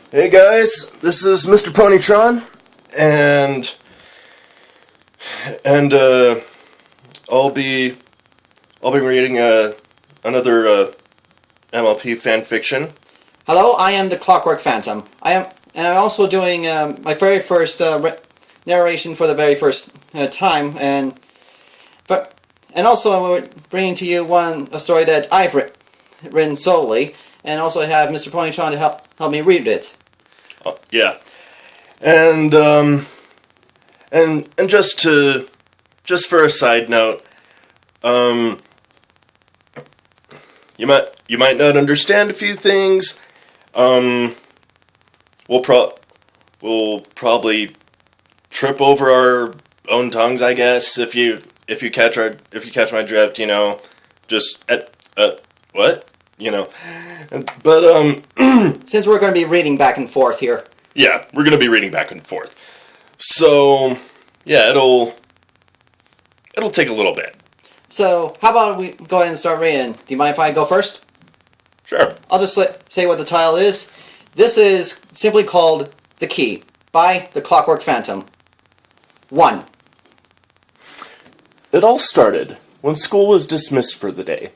Hey guys, this is Mr. Ponytron, and I'll be reading another MLP fan fiction. Hello, I am the Clockwork Phantom. I'm also doing my very first narration for the very first time, and also I'm bringing to you a story that I've written solely, and also I have Mr. Ponytron to help me read it. Yeah, and just for a side note, you might not understand a few things. We'll probably trip over our own tongues, I guess. If you catch my drift, just what? But Since we're going to be reading back and forth here. Yeah, we're going to be reading back and forth. So, yeah, it'll take a little bit. So, how about we go ahead and start reading? Do you mind if I go first? Sure. I'll just say what the title is. This is simply called The Key by the Clockwork Phantom. 1. It all started when school was dismissed for the day.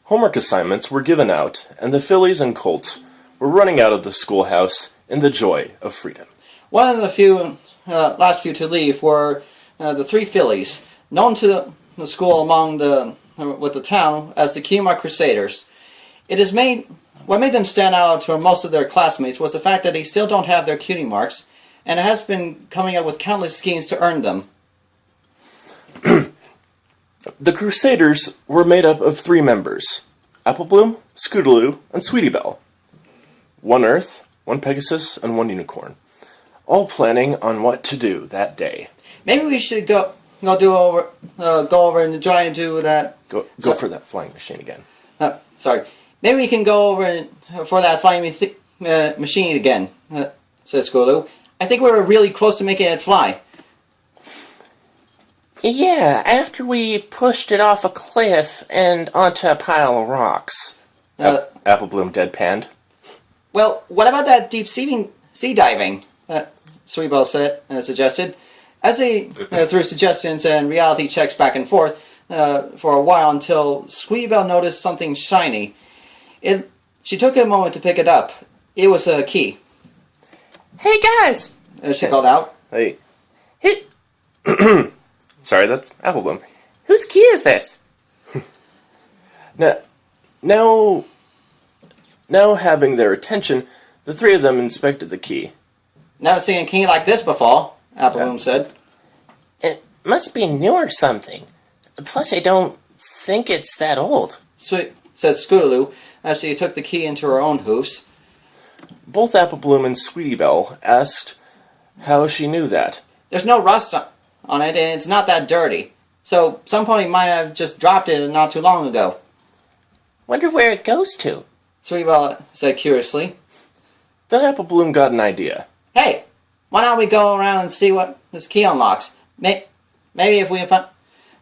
Homework assignments were given out, and the fillies and colts were running out of the schoolhouse in the joy of freedom. One of the last few to leave were the 3 fillies, known to the school with the town as the Keymark Crusaders. What made them stand out from most of their classmates was the fact that they still don't have their cutie marks, and it has been coming up with countless schemes to earn them. The Crusaders were made up of 3 members: Applebloom, Scootaloo, and Sweetie Belle. 1 Earth, 1 Pegasus, and 1 Unicorn. All planning on what to do that day. Maybe we should go over and try and do that. Go for that flying machine again. Sorry. Maybe we can go over for that flying machine again, says Scootaloo. I think we were really close to making it fly. Yeah, after we pushed it off a cliff and onto a pile of rocks. Applebloom deadpanned. Well, what about that deep sea diving? Sweetie Belle suggested. As they threw suggestions and reality checks back and forth for a while until Sweetie Belle noticed something shiny. She took a moment to pick it up. It was a key. Hey guys! She called out. Hey. Hey. Sorry, that's Applebloom. Whose key is this? Now having their attention, the 3 of them inspected the key. Never seen a key like this before, Applebloom said. It must be new or something. Plus, I don't think it's that old. Said Scootaloo as she took the key into her own hoofs. Both Applebloom and Sweetie Belle asked how she knew that. There's no rust on it, and it's not that dirty. So, some pony might have just dropped it not too long ago. Wonder where it goes to. Sweetie Belle said curiously. Then Applebloom got an idea. Hey, why don't we go around and see what this key unlocks? Maybe if we find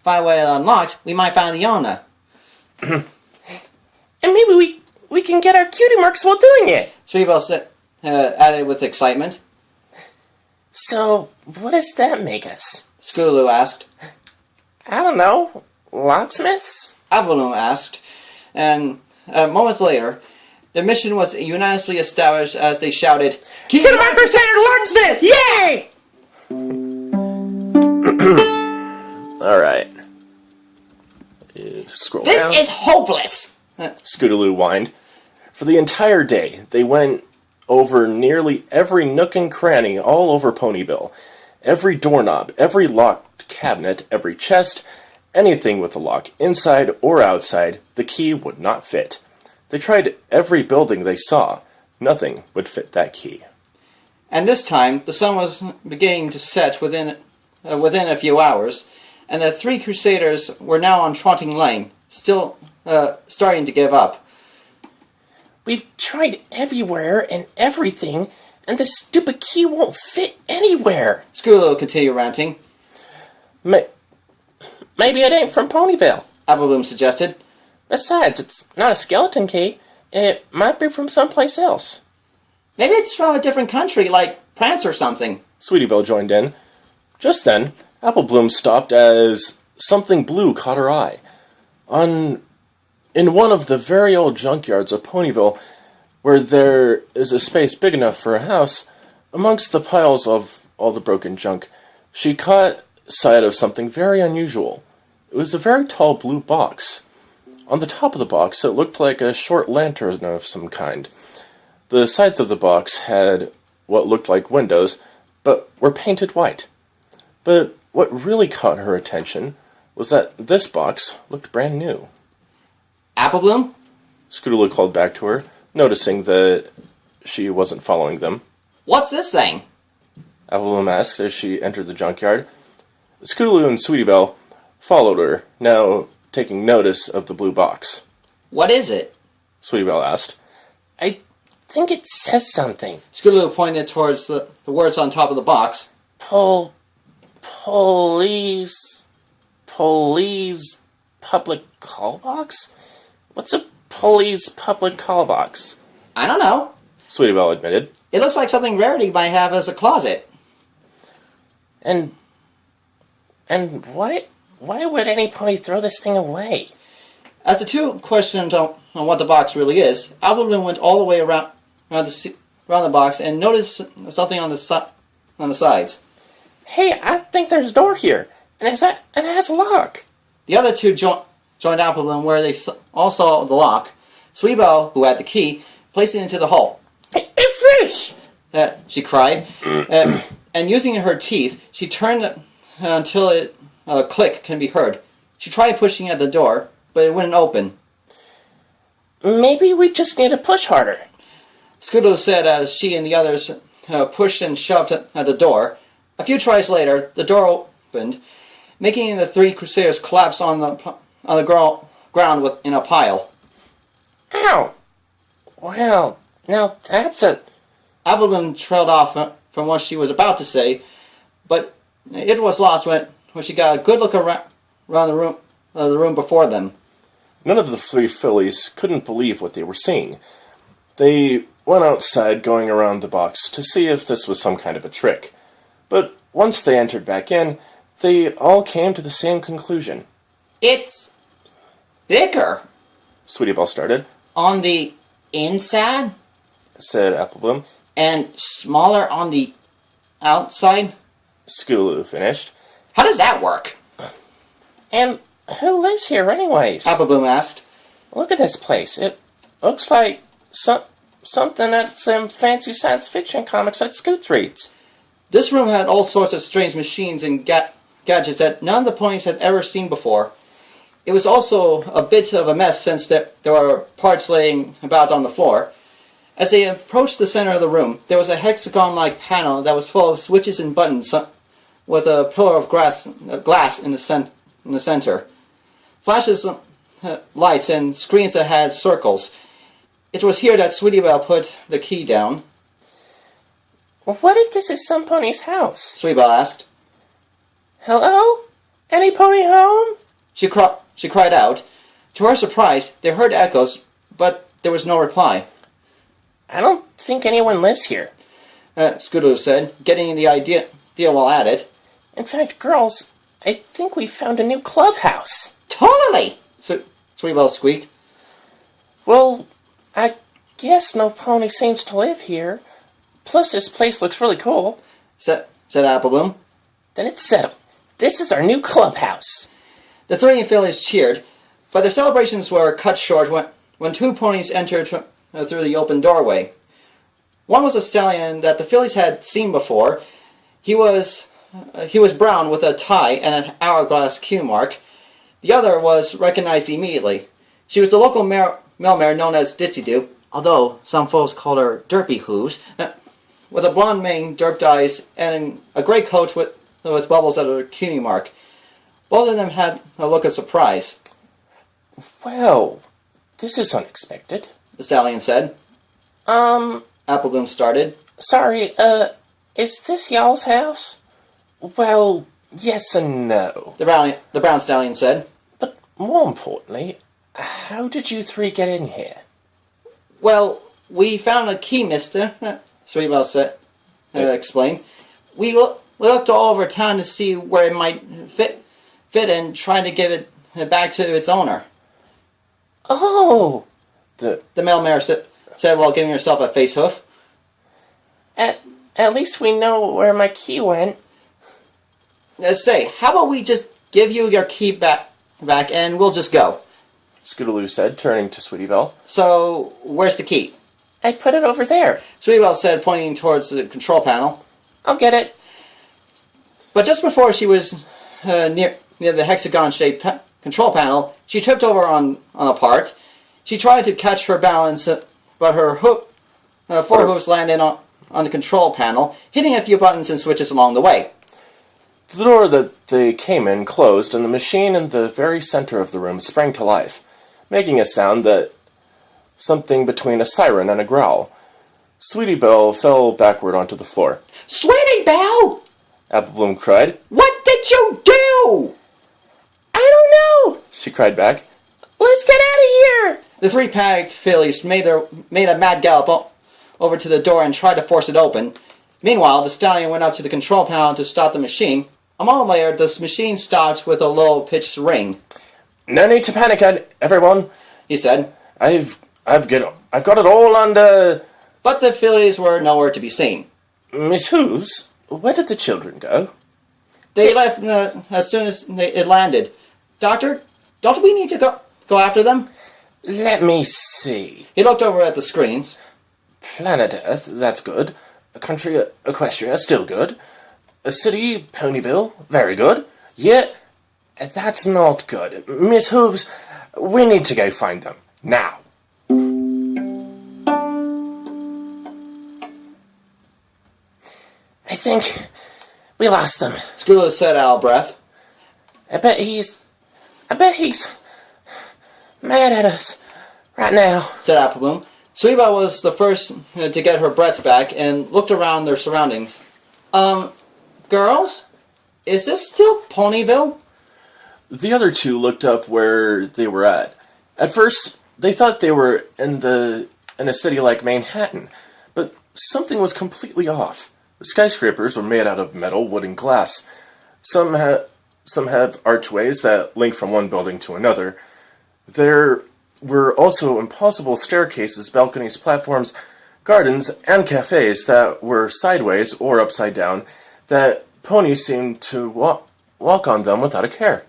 a way it unlocks, we might find the owner. And maybe we can get our cutie marks while doing it. Sweetie Belle added with excitement. So, what does that make us? Scootaloo asked. I don't know. Locksmiths? Applebloom asked. And a moment later, the mission was unanimously established as they shouted, Cutie Mark Crusader Locksmith! Yay! Alright. Scroll down. This is hopeless! Scootaloo whined. For the entire day, they went over nearly every nook and cranny all over Ponyville. Every doorknob, every locked cabinet, every chest, anything with a lock, inside or outside, the key would not fit. They tried every building they saw. Nothing would fit that key. And this time, the sun was beginning to set within a few hours, and the 3 Crusaders were now on Trotting Lane, still starting to give up. We've tried everywhere and everything, and the stupid key won't fit anywhere. Scootaloo continued ranting. Maybe it ain't from Ponyville. Applebloom suggested. Besides, it's not a skeleton key. It might be from someplace else. Maybe it's from a different country, like France or something. Sweetie Belle joined in. Just then, Apple Bloom stopped as something blue caught her eye. In one of the very old junkyards of Ponyville, where there is a space big enough for a house, amongst the piles of all the broken junk, she caught sight of something very unusual. It was a very tall blue box. On the top of the box, it looked like a short lantern of some kind. The sides of the box had what looked like windows, but were painted white. But what really caught her attention was that this box looked brand new. Apple Bloom? Scootaloo called back to her, noticing that she wasn't following them. What's this thing? Apple Bloom asked as she entered the junkyard. Scootaloo and Sweetie Belle followed her, now taking notice of the blue box. What is it? Sweetie Belle asked. I think it says something. Scootaloo pointed towards the words on top of the box. Police public call box? What's a police public call box? I don't know. Sweetie Belle admitted. It looks like something Rarity might have as a closet. And why would any pony throw this thing away? As the two questioned on what the box really is, Apple Bloom went all the way around the box and noticed something on the sides. Hey, I think there's a door here, and it has a lock. The other two joined Apple Bloom where they all saw the lock. Sweetie Belle, who had the key, placed it into the hole. Hey, fish! She cried, and using her teeth, she turned until a click can be heard. She tried pushing at the door, but it wouldn't open. Maybe we just need to push harder. Scootaloo said as she and the others pushed and shoved at the door. A few tries later, the door opened, making the three Crusaders collapse on the ground in a pile. Ow! Well, now that's a... Apple Bloom trailed off from what she was about to say, but it was lost when she got a good look around the room before them. None of the three fillies couldn't believe what they were seeing. They went outside going around the box to see if this was some kind of a trick. But once they entered back in, they all came to the same conclusion. It's bigger. Sweetie Belle started. On the inside? Said Apple Bloom. And smaller on the outside? Scootaloo finished. How does that work? And who lives here anyways? Apple Bloom asked. Look at this place. It looks like something that some fancy science fiction comics that Scoot reads. This room had all sorts of strange machines and gadgets that none of the ponies had ever seen before. It was also a bit of a mess since there were parts laying about on the floor. As they approached the center of the room, there was a hexagon-like panel that was full of switches and buttons with a pillar of glass in the center. Flashes, lights, and screens that had circles. It was here that Sweetie Belle put the key down. What if this is some pony's house? Sweetie Belle asked. Hello? Any pony home? She cried out. To her surprise, they heard echoes, but there was no reply. I don't think anyone lives here. Scootaloo said, getting the idea while at it. In fact, girls, I think we found a new clubhouse. Totally! Sweetie Belle squeaked. Well, I guess no pony seems to live here. Plus, this place looks really cool. Said Apple Bloom. Then it's settled. This is our new clubhouse. The three fillies cheered, but their celebrations were cut short when two ponies entered through the open doorway. One was a stallion that the fillies had seen before. He was brown with a tie and an hourglass cue mark. The other was recognized immediately. She was the local male mare known as Ditsy-Doo, although some folks called her Derpy Hooves, with a blonde mane, derped eyes, and a grey coat with bubbles at her cue mark. Both of them had a look of surprise. Well, this is unexpected. The stallion said. Apple Bloom started. Sorry, is this y'all's house? Well, yes and no. The brown stallion said. But more importantly, how did you three get in here? Well, We found a key, mister, Sweetwell said, explained. We looked all over town to see where it might fit and trying to give it back to its owner. Oh! The mailmare said while giving herself a face hoof. At least we know where my key went. Say, how about we just give you your key back and we'll just go? Scootaloo said, turning to Sweetie Belle. So, where's the key? I put it over there. Sweetwell said, pointing towards the control panel. I'll get it. But just before she was near the hexagon-shaped control panel, she tripped over on a part. She tried to catch her balance, but her four hooves landed on the control panel, hitting a few buttons and switches along the way. The door that they came in closed, and the machine in the very center of the room sprang to life, making a sound that something between a siren and a growl. Sweetie Belle fell backward onto the floor. Sweetie Belle! Apple Bloom cried. What did you do? I don't know! She cried back. Let's get out of here! The three panicked fillies made a mad gallop over to the door and tried to force it open. Meanwhile, the stallion went up to the control panel to stop the machine. A moment later, this machine stopped with a low-pitched ring. No need to panic, everyone, he said. I've got it all under... But the fillies were nowhere to be seen. Miss Hooves, where did the children go? They left as soon as it landed. Doctor, don't we need to go after them? Let me see. He looked over at the screens. Planet Earth, that's good. A country, Equestria, still good. A city, Ponyville, very good. Yet, that's not good. Miss Hooves, we need to go find them. Now. I think we lost them. Scrooge said out of breath. I bet he's mad at us right now, said Applebloom. Sweetbell was the first to get her breath back and looked around their surroundings. Girls? Is this still Ponyville? The other two looked up where they were at. At first, they thought they were in a city like Manhattan, but something was completely off. The skyscrapers were made out of metal, wood, and glass. Some have archways that link from one building to another. There were also impossible staircases, balconies, platforms, gardens, and cafes that were sideways or upside down that ponies seemed to walk on them without a care.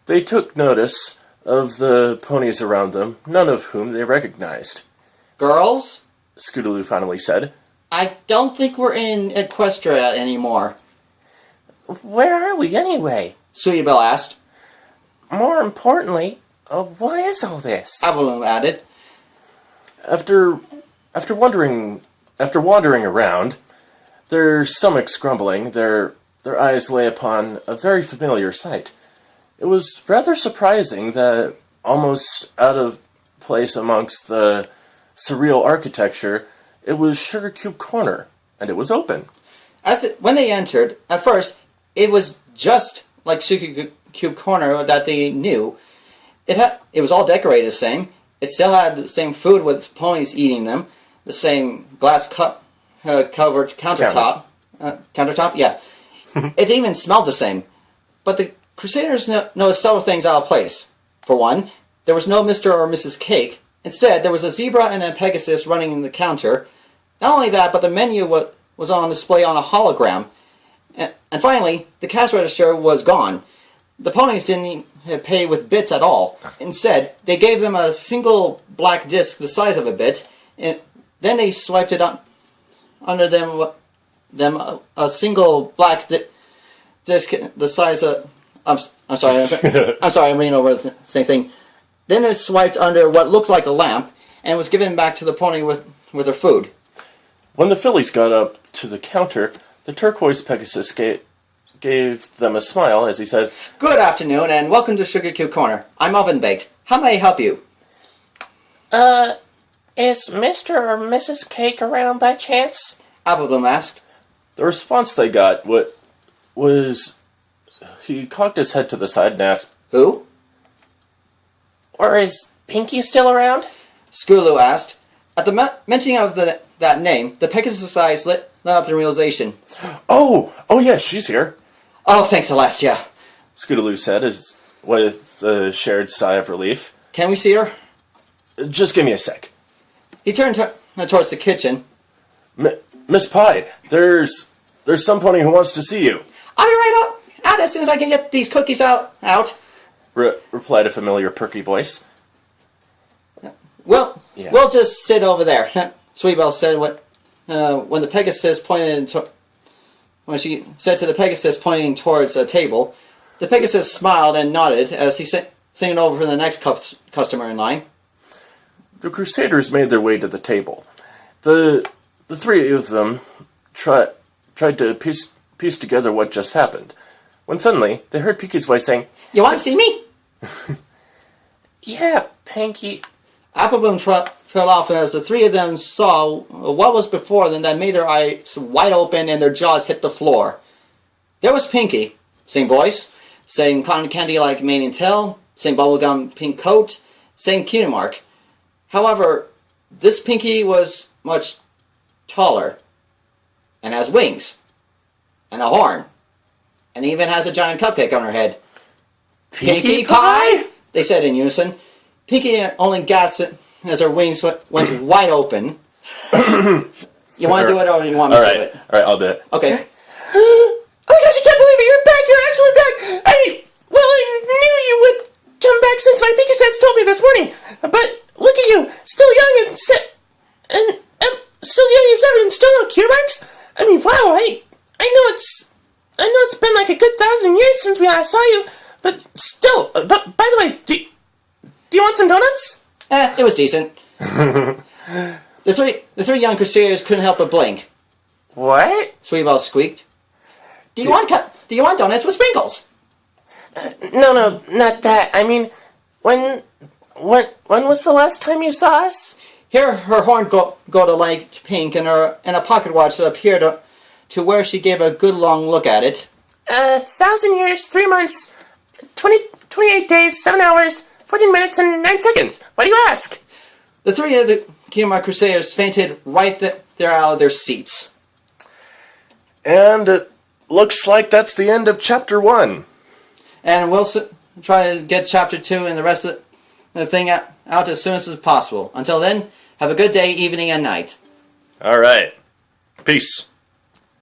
They took notice of the ponies around them, none of whom they recognized. Girls? Scootaloo finally said. I don't think we're in Equestria anymore. Where are we anyway? Sweetbell asked. More importantly, what is all this? Applebloom added. After wandering around, their stomachs grumbling, their eyes lay upon a very familiar sight. It was rather surprising that, almost out of place amongst the surreal architecture, it was Sugar Cube Corner, and it was open. When they entered, at first, it was just like Sugar Cube Corner that they knew. It was all decorated the same. It still had the same food with ponies eating them, the same glass covered countertop. Countertop, yeah. It even smelled the same. But the Crusaders noticed several things out of place. For one, there was no Mr. or Mrs. Cake. Instead, there was a zebra and a Pegasus running the counter. Not only that, but the menu was on display on a hologram. And finally, the cash register was gone. The ponies didn't pay with bits at all. Instead, they gave them a single black disc the size of a bit, and then they swiped it under them a single black disc the size of... I'm sorry, I'm reading over the same thing. Then it swiped under what looked like a lamp, and was given back to the pony with their food. When the fillies got up to the counter, the turquoise Pegasus gave them a smile as he said, Good afternoon, and welcome to Sugar Cube Corner. I'm Oven Baked. How may I help you? Is Mr. or Mrs. Cake around by chance? Applebloom asked. The response they got was... He cocked his head to the side and asked, Who? Or is Pinkie still around? Screwloo asked. At the mention of that name, the Pegasus' eyes lit up in realization. Oh, yes, she's here. Oh, thanks, Celestia. Scootaloo said, with a shared sigh of relief. Can we see her? Just give me a sec. He turned towards the kitchen. Miss Pie, there's some pony who wants to see you. I'll be right out as soon as I can get these cookies out. Replied a familiar perky voice. Well, Yeah. we'll just sit over there. Sweetbell said when the Pegasus when she said to the Pegasus pointing towards a table. The Pegasus smiled and nodded as he sent it over to the next customer in line. The Crusaders made their way to the table. The three of them tried to piece together what just happened, when suddenly they heard Pinkie's voice saying, You want to see me? Yeah, Pinkie. Appleboom trailed off as the three of them saw what was before them that made their eyes wide open and their jaws hit the floor. There was Pinkie, same voice, same cotton candy-like mane and tail, same bubblegum pink coat, same cutie mark. However, this Pinkie was much taller, and has wings, and a horn, and even has a giant cupcake on her head. Pinkie Pie? They said in unison. Pinkie only gasped as her wings went wide open. You want to do it or you want me to do it? Alright, I'll do it. Okay. Oh my gosh, I can't believe it! You're back! You're actually back! I knew you would come back since my Pikachu told me this morning. But look at you, still young and still young as ever, and still no cure marks. I mean, wow! I know it's been like a good 1,000 years since we last saw you, but still. But by the way, do you want some donuts? It was decent. The three young Crusaders couldn't help but blink. What? Sweetball squeaked. Do you want donuts with sprinkles? No, not that. I mean, when was the last time you saw us? Here, her horn go to light pink, and a pocket watch appeared to where she gave a good long look at it. 1,000 years, 3 months, 28 days, 7 hours, 14 minutes, and 9 seconds. Why do you ask? The three of the Kiyama Crusaders fainted right there out of their seats. And it looks like that's the end of Chapter 1. And we'll try to get Chapter 2 and the rest of the thing out as soon as possible. Until then, have a good day, evening, and night. Alright. Peace.